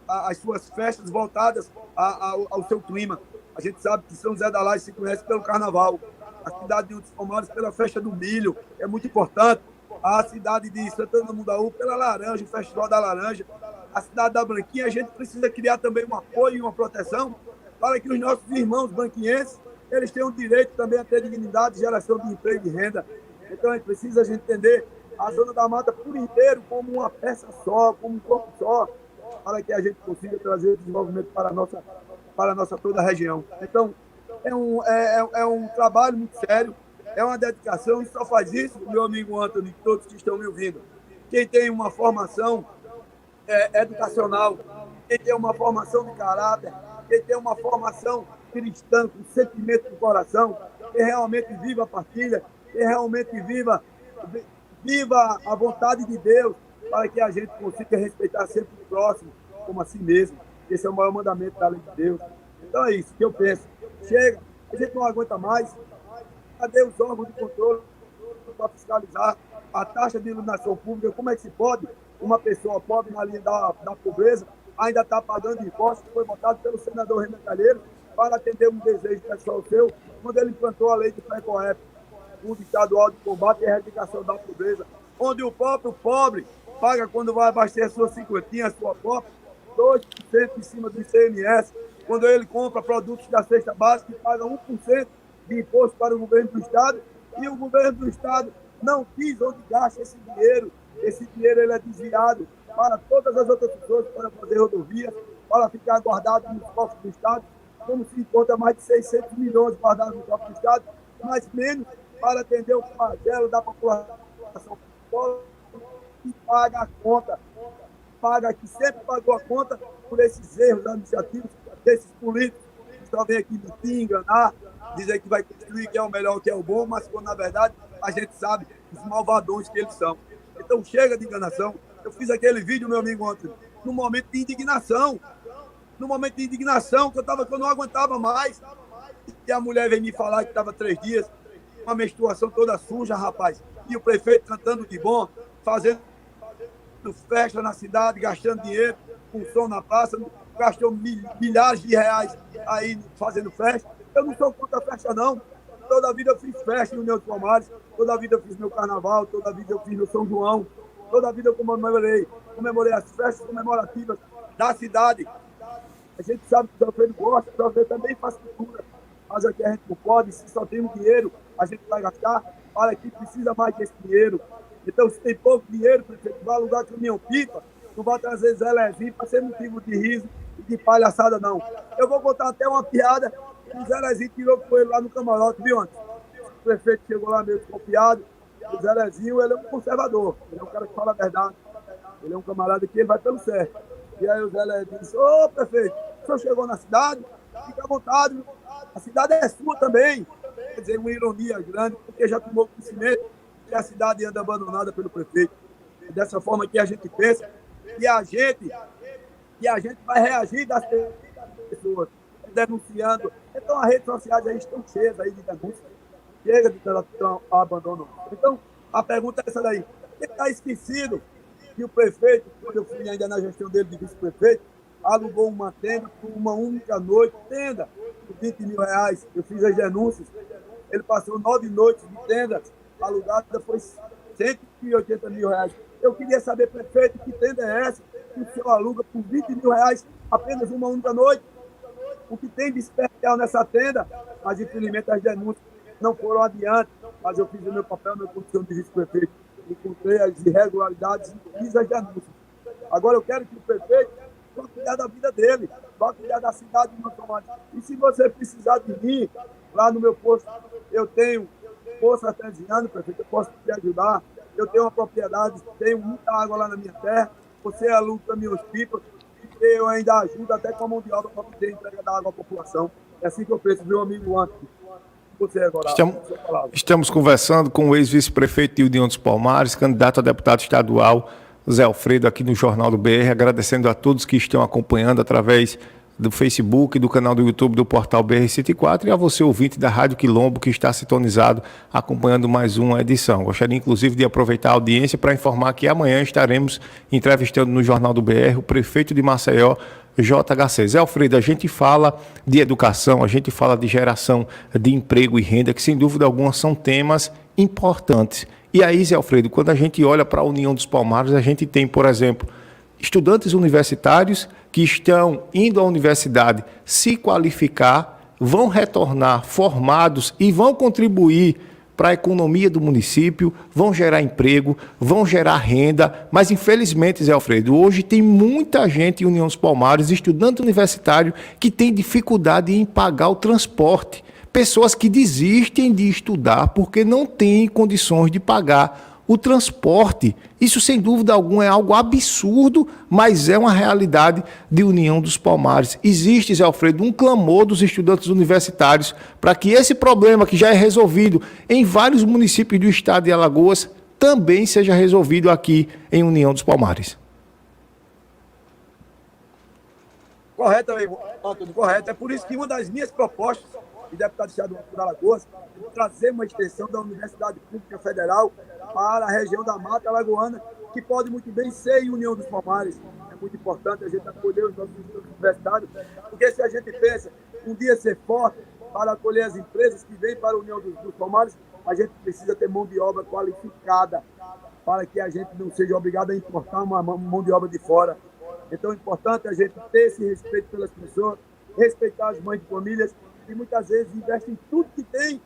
as suas festas voltadas ao seu clima. A gente sabe que São José da Laje se conhece pelo carnaval, a cidade de União dos Palmares pela festa do milho, é muito importante, a cidade de Santana do Mundaú pela laranja, o Festival da Laranja, a cidade da Branquinha. A gente precisa criar também um apoio e uma proteção para que os nossos irmãos branquinhenses eles tenham direito também a ter dignidade, geração de emprego e renda. Então, a gente precisa entender a Zona da Mata por inteiro como uma peça só, como um corpo só, para que a gente consiga trazer desenvolvimento para a nossa toda a região. Então, é um trabalho muito sério, é uma dedicação, e só faz isso, meu amigo Antônio, e todos que estão me ouvindo. Quem tem uma formação educacional, quem tem uma formação de caráter, quem tem uma formação cristã, com sentimento do coração, quem realmente viva a partilha, quem realmente viva a vontade de Deus, para que a gente consiga respeitar sempre o próximo como a si mesmo. Esse é o maior mandamento da lei de Deus. Então é isso que eu penso. Chega, a gente não aguenta mais. Cadê os órgãos de controle para fiscalizar a taxa de iluminação pública? Como é que se pode uma pessoa pobre na linha da pobreza ainda está pagando impostos que foi votado pelo senador Renan Calheiros para atender um desejo pessoal seu, quando ele implantou a lei do FECOEP, Fundo Estadual de Combate e Erradicação da Pobreza, onde o próprio pobre paga, quando vai abastecer a sua cinquentinha, a sua copa, 2% em cima do ICMS, quando ele compra produtos da cesta básica, paga 1% de imposto para o governo do Estado, e o governo do Estado não diz onde gasta esse dinheiro. Esse dinheiro ele é desviado para todas as outras pessoas, para fazer rodovia, para ficar guardado nos cofres do Estado, como se encontra mais de 600 milhões guardados no cofre do Estado, mas menos para atender o flagelo da população que paga a conta, que sempre pagou a conta por esses erros administrativos desses políticos que só vem aqui mentir, enganar, dizer que vai construir, que é o melhor, que é o bom, mas quando na verdade a gente sabe os malvadões que eles são. Então chega de enganação. Eu fiz aquele vídeo, meu amigo, ontem, no momento de indignação, que eu não aguentava mais. E a mulher veio me falar que estava 3 dias, uma menstruação toda suja, rapaz. E o prefeito cantando de bom, fazendo festa na cidade, gastando dinheiro, com som na praça, gastou milhares de reais aí fazendo festa. Eu não sou contra a festa, não. Toda a vida eu fiz festa no União dos Palmares, toda a vida eu fiz meu carnaval, toda a vida eu fiz meu São João, toda a vida eu comemorei as festas comemorativas da cidade. A gente sabe que o Alfredo gosta, o Alfredo também faz cultura, mas aqui a gente não pode, se só tem um dinheiro, a gente vai gastar para quem precisa mais desse dinheiro. Então, se tem pouco dinheiro, prefeito, vai alugar caminhão-pipa, não vai trazer Zé Lezinho para ser motivo de riso e de palhaçada, não. Eu vou contar até uma piada que o Zé Lezinho tirou com ele lá no camarote, viu, antes? O prefeito chegou lá meio desconfiado, o Zé Lezinho, ele é um conservador, ele é um cara que fala a verdade, ele é um camarada que ele vai pelo certo. E aí o Zé Lezinho disse: ô, prefeito, o senhor chegou na cidade, fica à vontade, a cidade é sua também. Quer dizer, uma ironia grande, porque já tomou conhecimento que a cidade anda abandonada pelo prefeito. E dessa forma que a gente pensa, e a gente vai reagir das pessoas denunciando. Então as redes sociais aí estão cheias aí de denúncias. Chega de abandono. Então, a pergunta é essa daí. Ele está esquecido que o prefeito, quando eu fui ainda na gestão dele de vice-prefeito, alugou uma tenda por uma única noite, tenda, por 20 mil reais. Eu fiz as denúncias. Ele passou 9 noites de tenda, alugada foi 180 mil reais. Eu queria saber, prefeito, que tenda é essa que o senhor aluga por 20 mil reais apenas uma única noite? O que tem de especial nessa tenda? Mas, infelizmente, as denúncias não foram adiante, mas eu fiz o meu papel na condição de vice-prefeito. Encontrei as irregularidades e fiz as denúncias. Agora eu quero que o prefeito vá cuidar da vida dele, vá cuidar da cidade de Manto Mato. E se você precisar de mim, lá no meu posto, eu tenho poço artesiano, prefeito, eu posso te ajudar. Eu tenho uma propriedade, tenho muita água lá na minha terra, você aluga caminhões pipas, e eu ainda ajudo até com a mão de obra para poder entregar da água à população. É assim que eu penso, meu amigo Antônio. Você agora, estamos conversando com o ex-vice-prefeito de União dos Palmares, candidato a deputado estadual, Zé Alfredo, aqui no Jornal do BR, agradecendo a todos que estão acompanhando através do Facebook, do canal do YouTube do portal BR104 e a você, ouvinte da Rádio Quilombo, que está sintonizado, acompanhando mais uma edição. Gostaria, inclusive, de aproveitar a audiência para informar que amanhã estaremos entrevistando no Jornal do BR o prefeito de Maceió, JHC. Zé Alfredo, a gente fala de educação, a gente fala de geração de emprego e renda, que sem dúvida alguma são temas importantes. E aí, Zé Alfredo, quando a gente olha para a União dos Palmares, a gente tem, por exemplo, estudantes universitários que estão indo à universidade se qualificar, vão retornar formados e vão contribuir para a economia do município, vão gerar emprego, vão gerar renda, mas infelizmente, Zé Alfredo, hoje tem muita gente em União dos Palmares, estudante universitário, que tem dificuldade em pagar o transporte. Pessoas que desistem de estudar porque não têm condições de pagar o transporte. Isso, sem dúvida alguma, é algo absurdo, mas é uma realidade de União dos Palmares. Existe, Zé Alfredo, um clamor dos estudantes universitários para que esse problema, que já é resolvido em vários municípios do estado de Alagoas, também seja resolvido aqui em União dos Palmares. Correto, amigo Antônio, correto. É por isso que uma das minhas propostas de deputado estadual de Alagoas é trazer uma extensão da Universidade Pública Federal para a região da Mata Alagoana, que pode muito bem ser em União dos Palmares. É muito importante a gente acolher os nossos estudantes universitários, porque se a gente pensa um dia ser forte para acolher as empresas que vêm para a União dos Palmares, a gente precisa ter mão de obra qualificada para que a gente não seja obrigado a importar uma mão de obra de fora. Então é importante a gente ter esse respeito pelas pessoas, respeitar as mães de famílias que muitas vezes investem tudo que tem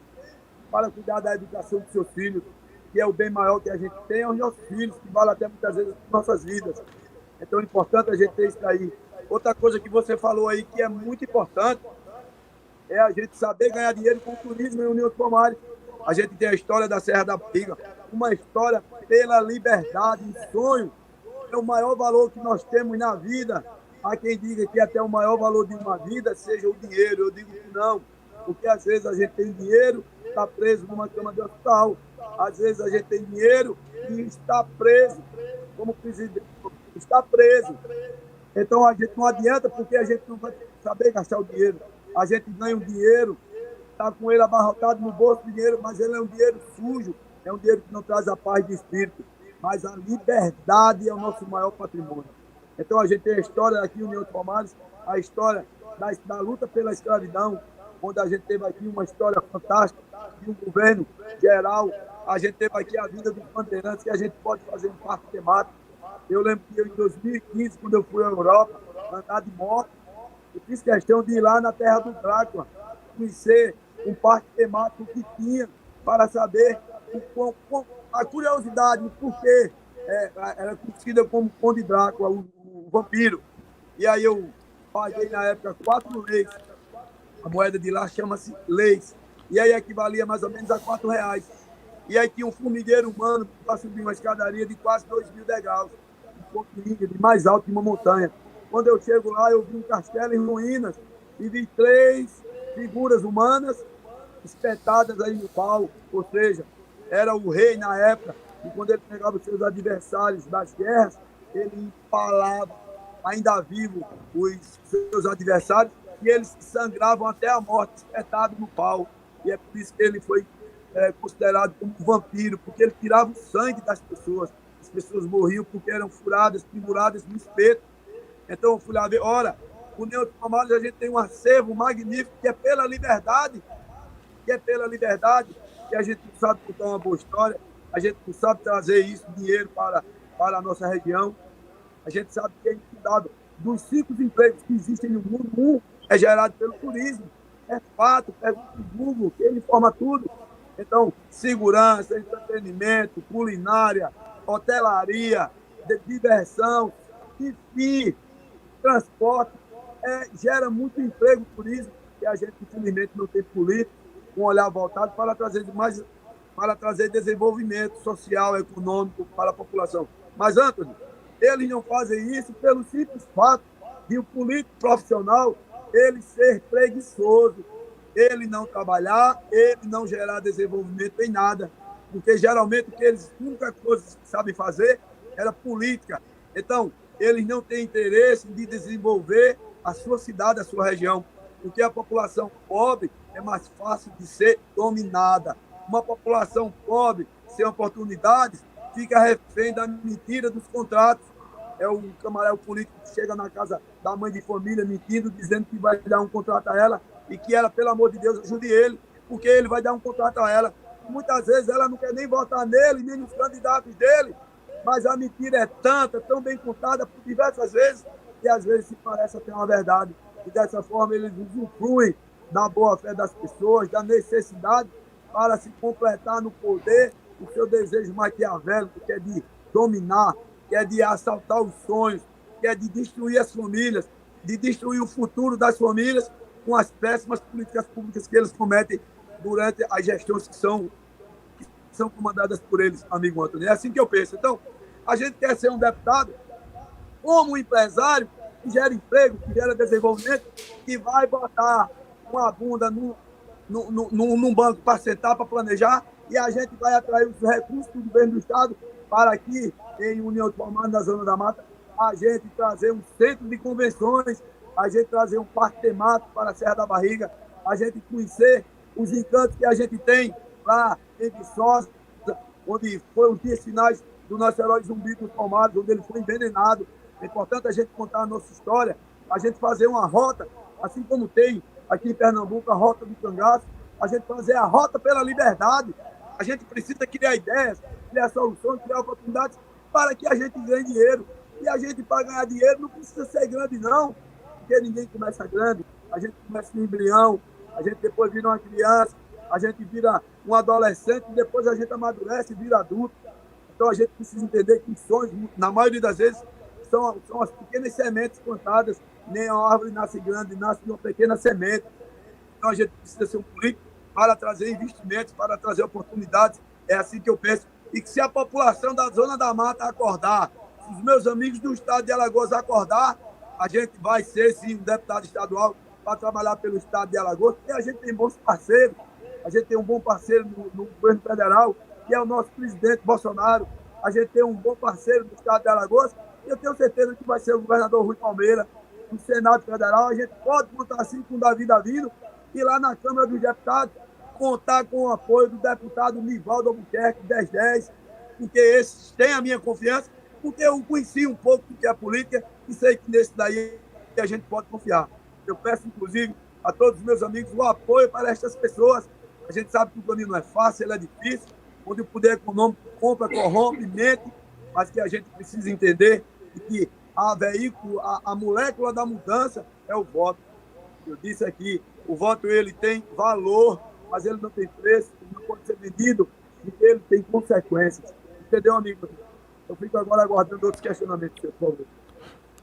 para cuidar da educação dos seus filhos, que é o bem maior que a gente tem, é os nossos filhos, que vale até muitas vezes nossas vidas. Então é importante a gente ter isso aí. Outra coisa que você falou aí que é muito importante é a gente saber ganhar dinheiro com o turismo em União dos Palmares. A gente tem a história da Serra da Barriga, uma história pela liberdade, um sonho. É o maior valor que nós temos na vida. Há quem diga que até o maior valor de uma vida seja o dinheiro. Eu digo que não, porque às vezes a gente tem dinheiro e está preso numa cama de hospital. Às vezes a gente tem dinheiro e está preso, como presidente, está preso. Então a gente não adianta, porque a gente não vai saber gastar o dinheiro. A gente ganha um dinheiro, está com ele abarrotado no bolso de dinheiro, mas ele é um dinheiro sujo, é um dinheiro que não traz a paz de espírito. Mas a liberdade é o nosso maior patrimônio. Então a gente tem a história aqui em União dos Palmares, a história da luta pela escravidão, onde a gente teve aqui uma história fantástica de um governo geral. A gente teve aqui a vida dos bandeirantes, que a gente pode fazer um parque temático. Eu lembro que em 2015, quando eu fui à Europa, andar de moto, eu fiz questão de ir lá na terra do Drácula, conhecer um parque temático que tinha, para saber a curiosidade, o porquê era conhecida como Conde Drácula, o vampiro. E aí eu paguei na época 4 leis. A moeda de lá chama-se leis. E aí equivalia mais ou menos a R$4. E aí tinha um formigueiro humano para subir uma escadaria de quase 2.000 degraus, um ponto de mais alto de uma montanha. Quando eu chego lá, eu vi um castelo em ruínas e vi 3 figuras humanas espetadas aí no pau, ou seja, era o rei na época, e quando ele pegava os seus adversários das guerras, ele empalava, ainda vivo, os seus adversários, e eles sangravam até a morte, espetado no pau. E é por isso que ele foi considerado como um vampiro, porque ele tirava o sangue das pessoas. As pessoas morriam porque eram furadas, penduradas no espeto. Então eu fui lá ver, ora, o União dos Palmares a gente tem um acervo magnífico que é pela liberdade, que a gente não sabe contar uma boa história, a gente não sabe trazer isso, dinheiro para a nossa região. A gente sabe que é infindável. Dos 5 empregos que existem no mundo, um é gerado pelo turismo. É fato, pergunta no Google, que ele informa tudo. Então, segurança, entretenimento, culinária, hotelaria, diversão, enfim, transporte, gera muito emprego, por isso que a gente, infelizmente, não tem político com um olhar voltado para trazer desenvolvimento social, econômico para a população. Mas, Antônio, eles não fazem isso pelo simples fato de o político profissional ele ser preguiçoso, ele não trabalhar, ele não gerar desenvolvimento em nada, porque geralmente a única coisa que sabem fazer era política. Então, eles não têm interesse de desenvolver a sua cidade, a sua região, porque a população pobre é mais fácil de ser dominada. Uma população pobre, sem oportunidades, fica refém da mentira dos contratos. É o camarada político que chega na casa da mãe de família mentindo, dizendo que vai dar um contrato a ela e que ela, pelo amor de Deus, ajude ele, porque ele vai dar um contrato a ela. Muitas vezes ela não quer nem votar nele, nem nos candidatos dele, mas a mentira é tanta, tão bem contada por diversas vezes, que às vezes se parece até uma verdade. E dessa forma eles usufruem da boa-fé das pessoas, da necessidade para se completar no poder o seu desejo maquiavélico, que é de dominar, que é de assaltar os sonhos, que é de destruir as famílias, de destruir o futuro das famílias com as péssimas políticas públicas que eles cometem durante as gestões que são comandadas por eles, amigo Antônio. É assim que eu penso. Então, a gente quer ser um deputado como um empresário que gera emprego, que gera desenvolvimento, que vai botar uma bunda num banco para sentar, para planejar, e a gente vai atrair os recursos do governo do Estado para aqui, em União de Palmares, na Zona da Mata, a gente trazer um centro de convenções, a gente trazer um parque temático para a Serra da Barriga, a gente conhecer os encantos que a gente tem lá em Viçosa, onde foi os dias finais do nosso herói Zumbi dos Palmares, onde ele foi envenenado. É importante a gente contar a nossa história, a gente fazer uma rota, assim como tem aqui em Pernambuco a Rota do Cangaço, a gente fazer a Rota pela Liberdade. A gente precisa criar ideias, criar soluções, criar oportunidades para que a gente ganhe dinheiro. E a gente, para ganhar dinheiro, não precisa ser grande, não, porque ninguém começa grande. A gente começa no embrião, a gente depois vira uma criança, a gente vira um adolescente, e depois a gente amadurece e vira adulto. Então a gente precisa entender que os sonhos, na maioria das vezes, são as pequenas sementes plantadas, nem a árvore nasce grande, nasce de uma pequena semente. Então a gente precisa ser um político para trazer investimentos, para trazer oportunidades. É assim que eu penso. E que se a população da Zona da Mata acordar, se os meus amigos do estado de Alagoas acordar, a gente vai ser, sim, um deputado estadual para trabalhar pelo estado de Alagoas, porque a gente tem bons parceiros. A gente tem um bom parceiro no governo federal, que é o nosso presidente Bolsonaro. A gente tem um bom parceiro no estado de Alagoas, e eu tenho certeza que vai ser o governador Rui Palmeira. No Senado Federal, a gente pode contar assim com o Davi Davino, e lá na Câmara dos Deputados, contar com o apoio do deputado Nivaldo Albuquerque, 1010, porque esses têm a minha confiança, porque eu conheci um pouco do que é política e sei que nesse daí a gente pode confiar. Eu peço, inclusive, a todos os meus amigos o apoio para estas pessoas. A gente sabe que o caminho não é fácil, ele é difícil, onde o poder econômico compra, corrompe, mente, mas que a gente precisa entender que a molécula da mudança é o voto. Eu disse aqui, o voto ele tem valor, mas ele não tem preço, ele não pode ser vendido, porque ele tem consequências. Entendeu, amigo? Eu fico agora aguardando outros questionamentos, por favor.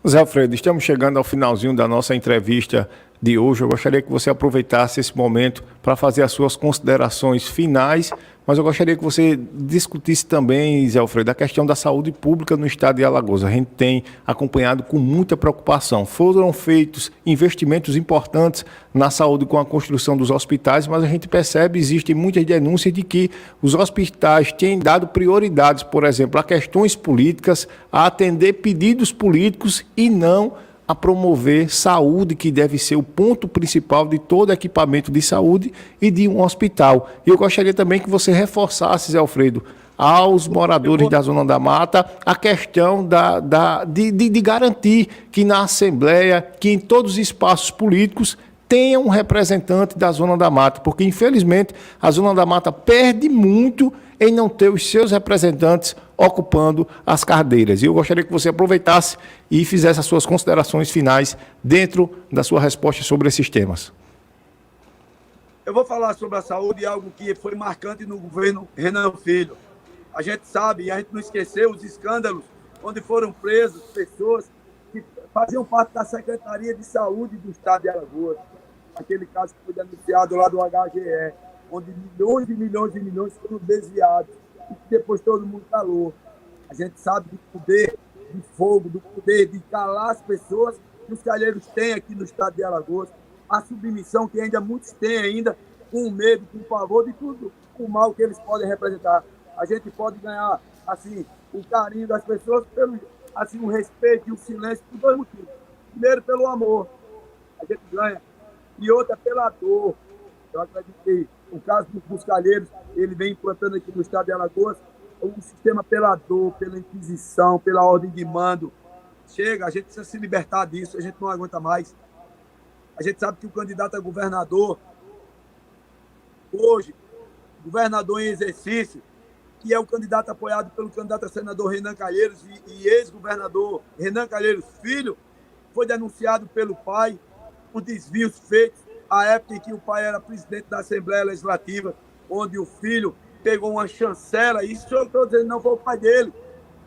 Zé Alfredo, estamos chegando ao finalzinho da nossa entrevista de hoje. Eu gostaria que você aproveitasse esse momento para fazer as suas considerações finais, mas eu gostaria que você discutisse também, Zé Alfredo, a questão da saúde pública no estado de Alagoas. A gente tem acompanhado com muita preocupação. Foram feitos investimentos importantes na saúde com a construção dos hospitais, mas a gente percebe, existem muitas denúncias de que os hospitais têm dado prioridades, por exemplo, a questões políticas, a atender pedidos políticos e não a promover saúde, que deve ser o ponto principal de todo equipamento de saúde e de um hospital. E eu gostaria também que você reforçasse, Zé Alfredo, aos moradores da Zona da Mata a questão de garantir que na Assembleia, que em todos os espaços políticos, tenha um representante da Zona da Mata, porque infelizmente a Zona da Mata perde muito em não ter os seus representantes ocupando as cadeiras. E eu gostaria que você aproveitasse e fizesse as suas considerações finais dentro da sua resposta sobre esses temas. Eu vou falar sobre a saúde, algo que foi marcante no governo Renan Filho. A gente sabe, e a gente não esqueceu, os escândalos onde foram presos pessoas faziam parte da Secretaria de Saúde do Estado de Alagoas. Aquele caso que foi denunciado lá do HGE, onde milhões e milhões e milhões foram desviados e depois todo mundo calou. A gente sabe do poder de fogo, do poder de calar as pessoas que os calheiros têm aqui no estado de Alagoas, a submissão que ainda muitos têm ainda, com medo, com pavor de tudo o mal que eles podem representar. A gente pode ganhar assim o carinho das pessoas pelo assim o respeito e o silêncio por dois motivos. Primeiro, pelo amor, a gente ganha, e outra pela dor. Eu acredito que o caso dos calheiros, ele vem implantando aqui no estado de Alagoas um sistema pela dor, pela inquisição, pela ordem de mando. Chega, a gente precisa se libertar disso, a gente não aguenta mais. A gente sabe que o candidato a governador, hoje, governador em exercício, que é o candidato apoiado pelo candidato a senador Renan Calheiros e ex-governador Renan Calheiros Filho, foi denunciado pelo pai por desvios feitos à época em que o pai era presidente da Assembleia Legislativa, onde o filho pegou uma chancela, e isso eu estou dizendo, não foi o pai dele,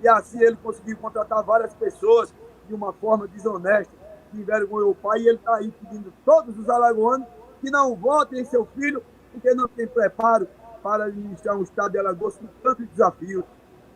e assim ele conseguiu contratar várias pessoas de uma forma desonesta, que envergonhou o pai, e ele está aí pedindo a todos os alagoanos que não votem em seu filho, porque não tem preparo para administrar um estado de Alagoas com tantos desafios.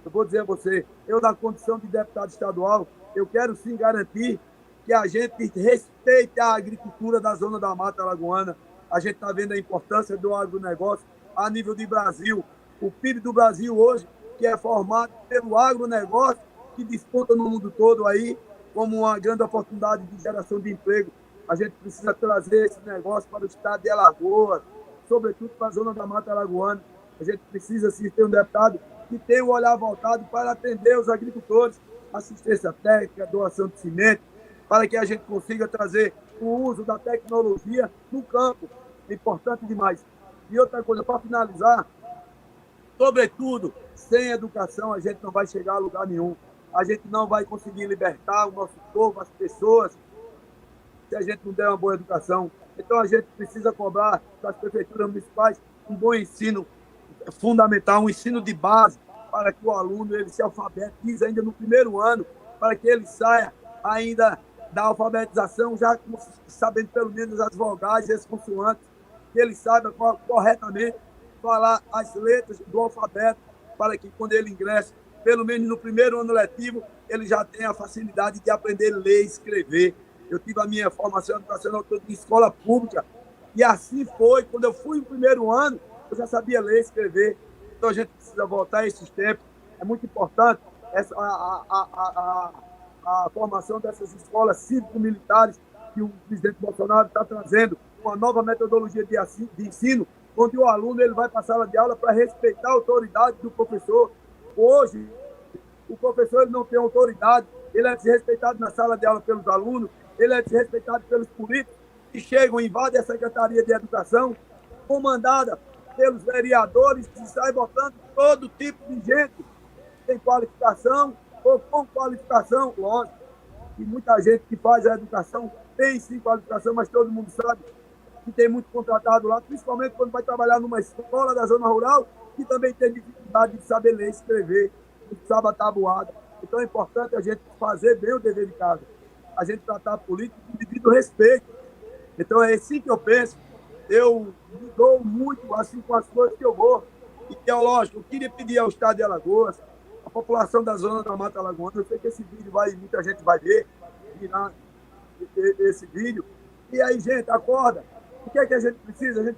Eu vou dizer a você, eu na condição de deputado estadual, eu quero sim garantir que a gente respeite a agricultura da zona da Mata Alagoana. A gente está vendo a importância do agronegócio a nível de Brasil. O PIB do Brasil hoje, que é formado pelo agronegócio, que desponta no mundo todo aí, como uma grande oportunidade de geração de emprego. A gente precisa trazer esse negócio para o estado de Alagoas, sobretudo para a zona da Mata Alagoana. A gente precisa sim ter um deputado que tenha o olhar voltado para atender os agricultores, assistência técnica, doação de cimento, para que a gente consiga trazer o uso da tecnologia no campo. É importante demais. E outra coisa, para finalizar, sobretudo, sem educação a gente não vai chegar a lugar nenhum. A gente não vai conseguir libertar o nosso povo, as pessoas, se a gente não der uma boa educação. Então a gente precisa cobrar das prefeituras municipais um bom ensino fundamental, um ensino de base, para que o aluno ele se alfabetize ainda no primeiro ano, para que ele saia ainda da alfabetização já sabendo pelo menos as vogais e as consoantes, que ele saiba corretamente falar as letras do alfabeto, para que quando ele ingresse, pelo menos no primeiro ano letivo, ele já tenha a facilidade de aprender a ler e escrever. Eu tive a minha formação educacional toda em escola pública, e assim foi. Quando eu fui no primeiro ano, eu já sabia ler e escrever. Então a gente precisa voltar a esses tempos. É muito importante a formação dessas escolas cívico-militares que o presidente Bolsonaro está trazendo, uma nova metodologia de ensino, onde o aluno ele vai para a sala de aula para respeitar a autoridade do professor. Hoje, o professor ele não tem autoridade, ele é desrespeitado na sala de aula pelos alunos, ele é desrespeitado pelos políticos que chegam e invadem a Secretaria de Educação, comandada pelos vereadores, que saem botando todo tipo de gente sem qualificação ou com qualificação, lógico. E muita gente que faz a educação tem sim qualificação, mas todo mundo sabe que tem muito contratado lá, principalmente quando vai trabalhar numa escola da zona rural, que também tem dificuldade de saber ler e escrever, não sabe a tabuada. Então é importante a gente fazer bem o dever de casa, a gente tratar a política com devido respeito. Então é assim que eu penso. Eu me dou muito assim com as coisas que eu vou. E é lógico, eu queria pedir ao estado de Alagoas, a população da zona da Mata Alagoana, eu sei que esse vídeo muita gente vai ver, virar esse vídeo. E aí, gente, acorda. O que é que a gente precisa? A gente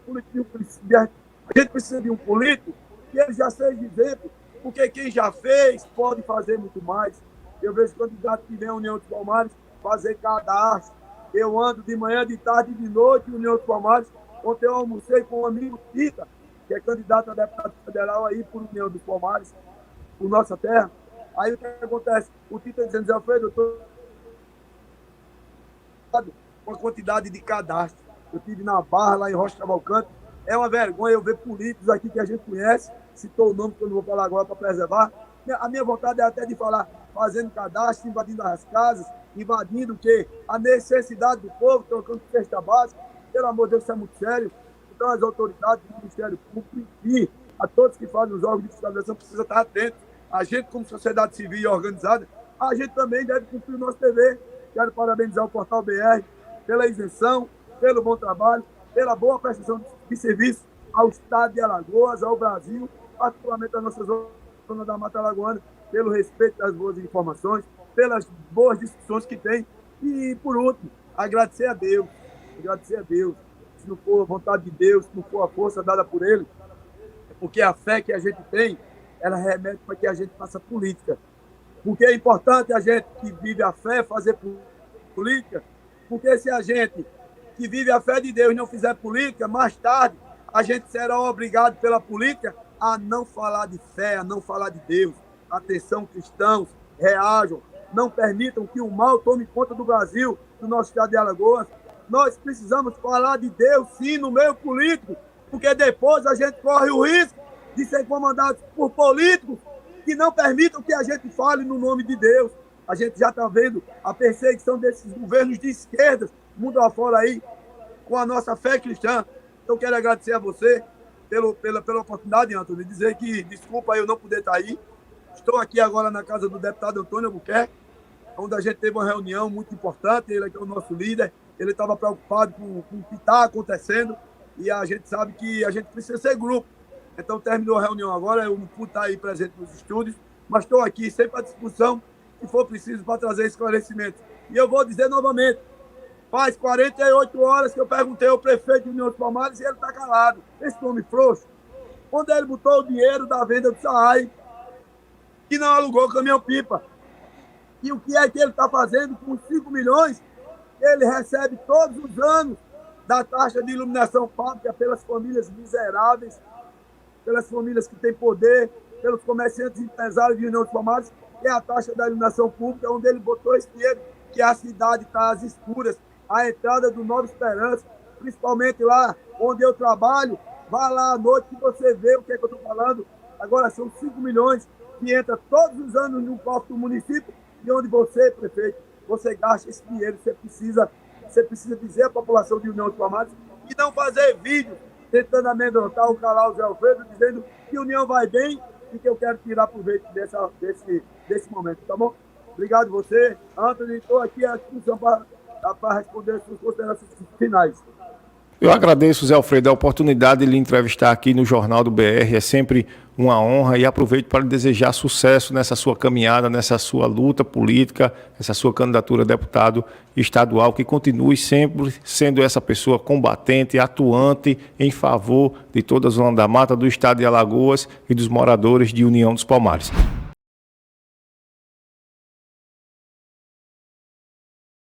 precisa de um político que ele já seja exemplo, porque quem já fez pode fazer muito mais. Eu vejo candidato que vem à União dos Palmares fazer cadastro. Eu ando de manhã, de tarde e de noite em União dos Palmares. Ontem eu almocei com um amigo Tita, que é candidato a deputado federal aí por União dos Palmares, por nossa terra. Aí o que acontece? O Tita dizendo, Zé Alfredo, eu estou com a quantidade de cadastro. Eu estive na Barra, lá em Rocha Cavalcante. É uma vergonha eu ver políticos aqui que a gente conhece, citou o nome que eu não vou falar agora para preservar. A minha vontade é até de falar, fazendo cadastro, invadindo as casas, invadindo o quê? A necessidade do povo, trocando cesta básica. Pelo amor de Deus, isso é muito sério. Então as autoridades do Ministério Público e a todos que fazem os órgãos de fiscalização precisam estar atentos. A gente, como sociedade civil e organizada, a gente também deve cumprir o nosso dever. Quero parabenizar o Portal BR pela isenção, pelo bom trabalho, pela boa prestação de serviço ao estado de Alagoas, ao Brasil, particularmente a nossa zona da Mata Alagoana, pelo respeito das boas informações, pelas boas discussões que tem. E, por último, agradecer a Deus. Agradecer a Deus. Se não for a vontade de Deus, se não for a força dada por Ele, porque a fé que a gente tem, ela remete para que a gente faça política. Porque é importante a gente que vive a fé fazer política, porque se a gente que vive a fé de Deus não fizer política, mais tarde a gente será obrigado pela política a não falar de fé, a não falar de Deus. Atenção, cristãos, reajam, não permitam que o mal tome conta do Brasil, do nosso estado de Alagoas. Nós precisamos falar de Deus, sim, no meio político, porque depois a gente corre o risco de ser comandados por políticos que não permitam que a gente fale no nome de Deus. A gente já está vendo a perseguição desses governos de esquerda, mundo afora aí, com a nossa fé cristã. Então, quero agradecer a você pela oportunidade, Antônio, de dizer que, desculpa eu não poder estar aí. Estou aqui agora na casa do deputado Antônio Albuquerque, onde a gente teve uma reunião muito importante. Ele aqui é o nosso líder, ele estava preocupado com o que está acontecendo e a gente sabe que a gente precisa ser grupo. Então, terminou a reunião agora, eu não pude estar aí presente nos estúdios, mas estou aqui sempre à disposição, se for preciso, para trazer esclarecimentos. E eu vou dizer novamente, faz 48 horas que eu perguntei ao prefeito de União dos Palmares e ele está calado. Esse nome frouxo. Quando ele botou o dinheiro da venda do SAAI, que não alugou o caminhão-pipa. E o que é que ele está fazendo com os 5 milhões que ele recebe todos os anos da taxa de iluminação pública pelas famílias miseráveis, pelas famílias que têm poder, pelos comerciantes empresários de União dos Palmares, que é a taxa da iluminação pública, onde ele botou esse dinheiro, que a cidade está às escuras, a entrada do Nova Esperança, principalmente lá onde eu trabalho. Vá lá à noite que você vê o que é que eu estou falando. Agora são 5 milhões que entra todos os anos no cofre do município, e onde você, prefeito, você gasta esse dinheiro. Você precisa dizer à população de União dos Palmares e não fazer vídeo tentando amedrontar o canal Zé Alfredo, dizendo que União vai bem e que eu quero tirar proveito desse momento, tá bom? Obrigado você, Antônio, estou aqui à disposição para responder as suas considerações finais. Eu agradeço, Zé Alfredo, a oportunidade de lhe entrevistar aqui no Jornal do BR. É sempre uma honra e aproveito para lhe desejar sucesso nessa sua caminhada, nessa sua luta política, essa sua candidatura a deputado estadual, que continue sempre sendo essa pessoa combatente, atuante em favor de toda a Zona da Mata, do estado de Alagoas e dos moradores de União dos Palmares.